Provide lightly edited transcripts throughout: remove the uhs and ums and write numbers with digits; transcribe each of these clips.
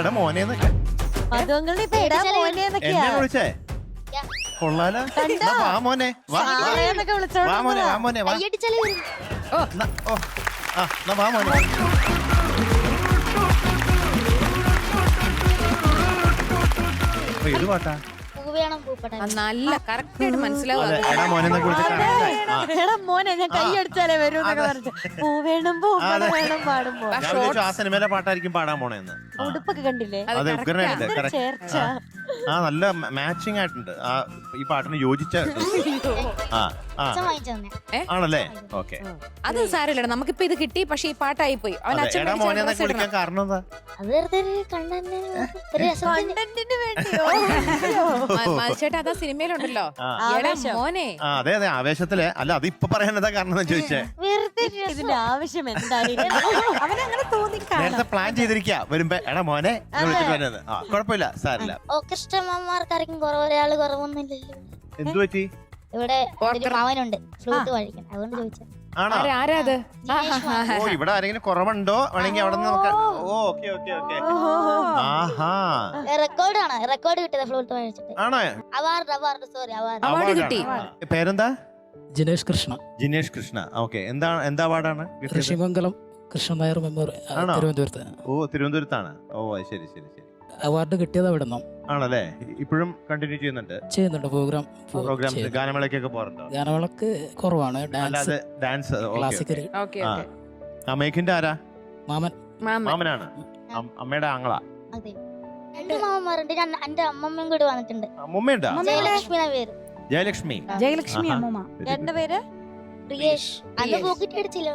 എടാ മോനേന്നൊക്കെ എന്നെ വിളിച്ചേ കൊള്ളാലോ. വാ മോനെ, വാ മോനെ, വാ മോനെ, വാ. വാ മോനെ. ഇത് പാട്ടാ നല്ല കറക്റ്റ് ആയിട്ട് മനസ്സിലാവും. മോനെ ഞാൻ കൈയടിച്ചാലേ വരൂ എന്നൊക്കെ പറഞ്ഞു. പൂ വേണം പൂപ്പട വേണം പാടുമ്പോ ആ സിനിമയിലെ പാട്ടായിരിക്കും പാടാൻ പോണേന്ന്. ഉടുപ്പൊക്കെ കണ്ടില്ലേ? അതെ, ചേർച്ച. ആ നല്ല മാച്ചിങ് ആയിട്ടുണ്ട് ഈ പാട്ടിന് യോജിച്ച. ആണല്ലേ? ഓക്കെ, അത് സാരമില്ല. നമുക്കിപ്പോ ഇത് കിട്ടി. പക്ഷെ ഈ പാട്ടായി പോയി. അവൻ അച്ഛൻ മോനെ വിളിക്കാൻ കാരണം എന്താ? ചേട്ടാ അതാ സിനിമയിലുണ്ടല്ലോ മോനെ. അതെ അതെ, ആവേശത്തില്. അല്ല, അത് ഇപ്പൊ പറയാനെന്താ കാരണം ചോദിച്ചേ? ഇതിന്റെ ആവശ്യം എന്തായാലും അവനങ്ങനെ തോന്നി. നേരത്തെ പ്ലാൻ ചെയ്തിരിക്കാ വരുമ്പോ എടാ മോനെ വിളിച്ചിട്ട് വരുന്നത്. കുഴപ്പമില്ല, സാരില്ല. എന്തു പറ്റി? ഇവിടെ മാവനുണ്ട് ഫ്ലൂട്ട് കഴിക്കാൻ, അതുകൊണ്ട് ചോദിച്ചു. ആണോ? ആരാത്? ഓ, ഇവിടെ ആരെങ്കിലും കുറവുണ്ടോ? വേണമെങ്കിൽ അവിടെ നിന്ന് നമുക്ക്. Okay okay okay. ആഹാ, റെക്കോർഡാണ്. റെക്കോർഡ് കിട്ടിയത് ഫ്ലൂട്ട് കഴിച്ചിട്ട്. ആണോ? അവാർഡ് സോറി അവാർഡ് കിട്ടി. പേരെന്താ? ജിനേഷ് കൃഷ്ണ. ജിനേഷ് കൃഷ്ണ. ഓക്കെ, എന്താ അവാർഡാണ്? ഋഷിമംഗലം കൃഷ്ണ നായർ മെമ്മോറിയൽ, തിരുവനന്തപുരത്ത്. ഓ, തിരുവനന്തപുരത്താണ്. ഓ, ശരി ശരി ശരി. അവാർഡ് കിട്ടിയത് അവിടെ നിന്നും. ആണല്ലേ? ഇപ്പോഴും കണ്ടിന്യൂ ചെയ്യുന്നുണ്ട് പ്രോഗ്രാം. ഗാനമേളക്കൊക്കെ പോറുണ്ടോ? ഗാനമേളക്ക് കുറവാണ്. Dance classical. അമേക്കിന്റെ ആരാ? മാമനാണ്. അമ്മയുടെ ആങ്ങള. അതെ, രണ്ട് മാമന്മാരുണ്ട്. എന്റെ അമ്മമ്മയും കൂടി വന്നിട്ടുണ്ട്. അമ്മൂമ്മയുണ്ടോ? ജയലക്ഷ്മി ജയലക്ഷ്മി അമ്മൂമ്മ. എന്റെ പേര് പ്രിയേഷ്. അന്ന് പോക്കറ്റ് അടിച്ചില്ല.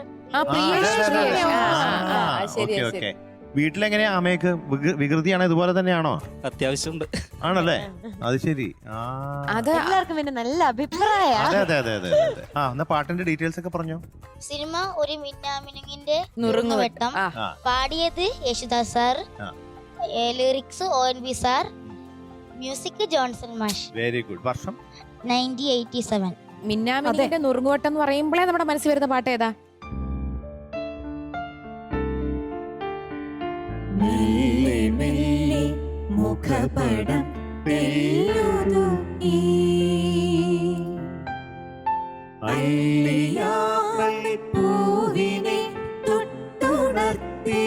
വീട്ടിലെങ്ങനെയാ അമ്മയ്ക്ക് വികൃതിയാണോ? ഇതുപോലെ തന്നെയാണോ? അത്യാവശ്യമുണ്ട്. ആണല്ലേ? അത് ശരി. എല്ലാവർക്കും പിന്നെ നല്ല അഭിപ്രായം. അതെ അതെ അതെ അതെ അതെ. എന്നാ പാട്ടിന്റെ ഡീറ്റെയിൽസ് ഒക്കെ പറഞ്ഞോ. സിനിമ ഒരു മിന്നാമിനുങ്ങിന്റെ നുറുങ്ങുവെട്ടം. പാടിയത് Yesudas sir, lyrics ONV sir, music Johnson മാഷ്. Very good. വർഷം 1987. മിന്നാമിനിയുടെ നുറുങ്ങുവട്ടം എന്ന് പറയുമ്പോഴേ നമ്മുടെ മനസ്സിൽ വരുന്ന പാട്ട് ഏതാ? മെല്ലെ മെല്ലെ മുഖപടം പെയ്യുതുക്കി പൂവിനെ തൊട്ടുണർത്തി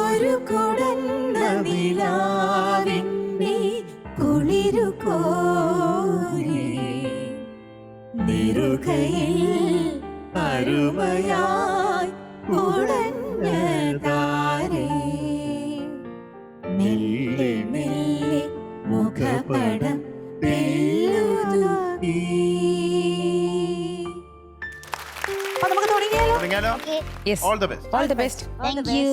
ഒരു കൊടന്ന നിലാവിന്റെ കുളിരു കോരി നിറുകയിൽ അരുമയായി ഉടഞ്ഞതാരേ മെല്ലെ മെല്ലെ മുഖപടം പെയ്യുതുക്കി. നമുക്ക് തുടങ്ങിയാലോ? All the best. All the best. Thank you.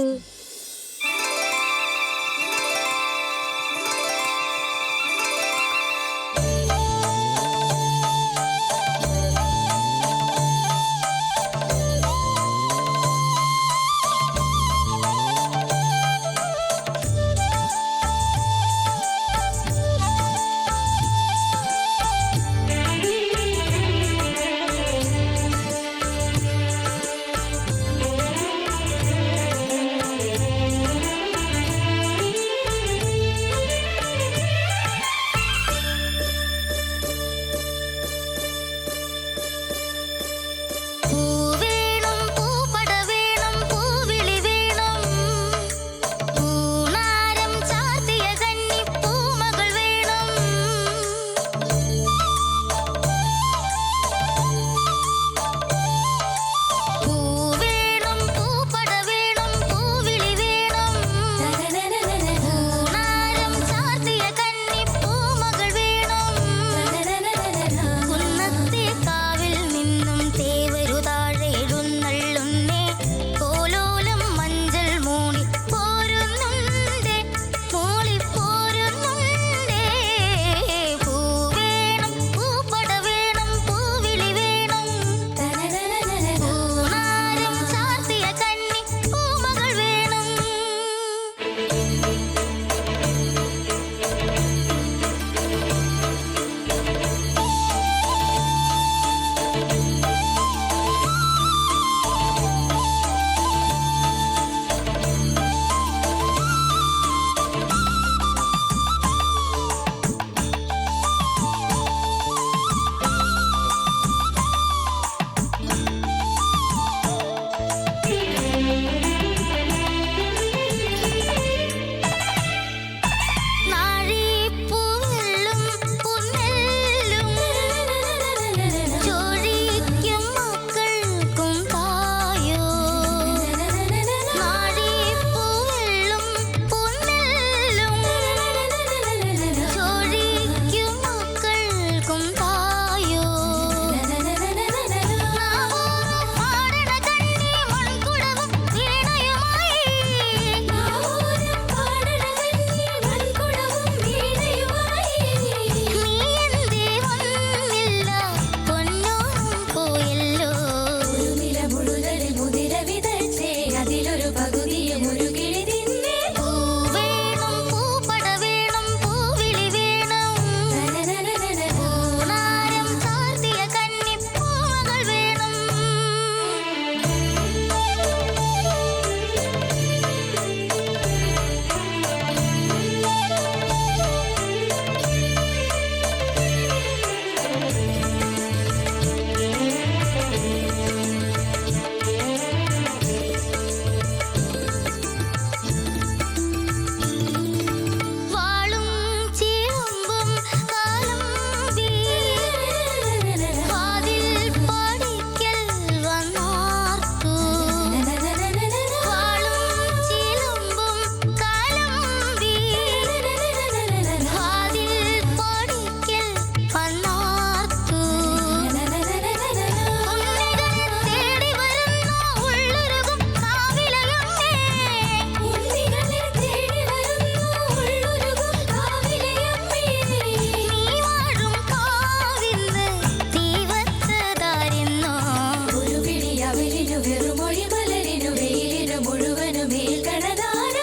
വെറുമൊഴി മലരിനു വെയിലിനു മുഴുവനും മേൽക്കണതാര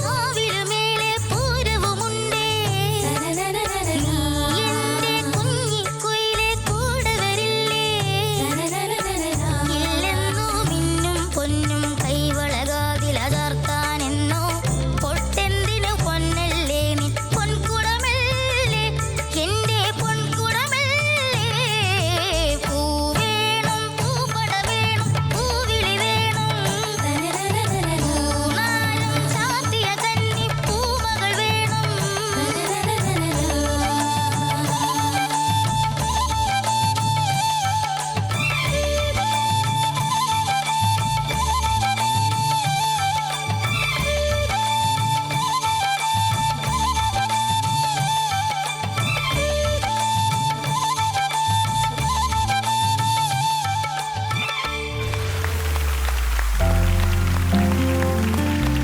കാവിലുമേലെ പൂരവുമുണ്ടേ എന്റെ കുഞ്ഞിക്കുയിലെ കൂടെ വരില്ലേ ഇല്ലെന്നോ മിന്നും പൊന്നും കൈവളകാതിലകർത്താനെന്നോ പൊട്ടെന്തിനു പൊന്നല്ലേ നിൻ പൊൻകുടമല്ലേ എന്റെ പൊൻകുടമല്ലേ പൂവേണം പൂപ്പട വേണം പൂവിളി വേണം പൂനാളം ചാത്തിയ കന്നി പൂമകൾ വേണം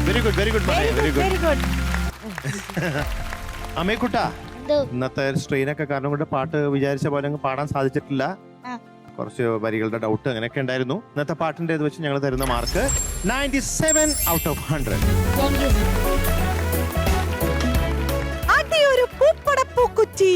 very good very good very good. Very good. അമ്മേക്കുട്ട, എന്തോ ഇന്നത്തെ സ്ട്രെയിനൊക്കെ കാരണം കൊണ്ട് പാട്ട് വിചാരിച്ച പോലെ അങ്ങ് പാടാൻ സാധിച്ചിട്ടില്ല. ആ. കുറച്ച് വരികളുടെ ഡൗട്ട് അങ്ങനെയൊക്കെ ഉണ്ടായിരുന്നു. ഇന്നത്തെ പാട്ടിന്റെ ഇത് വെച്ച് ഞങ്ങൾ തരുന്ന mark 97 out of 100. Thank you. അടിയൊരു പൂപ്പടപ്പൂക്കുറ്റി.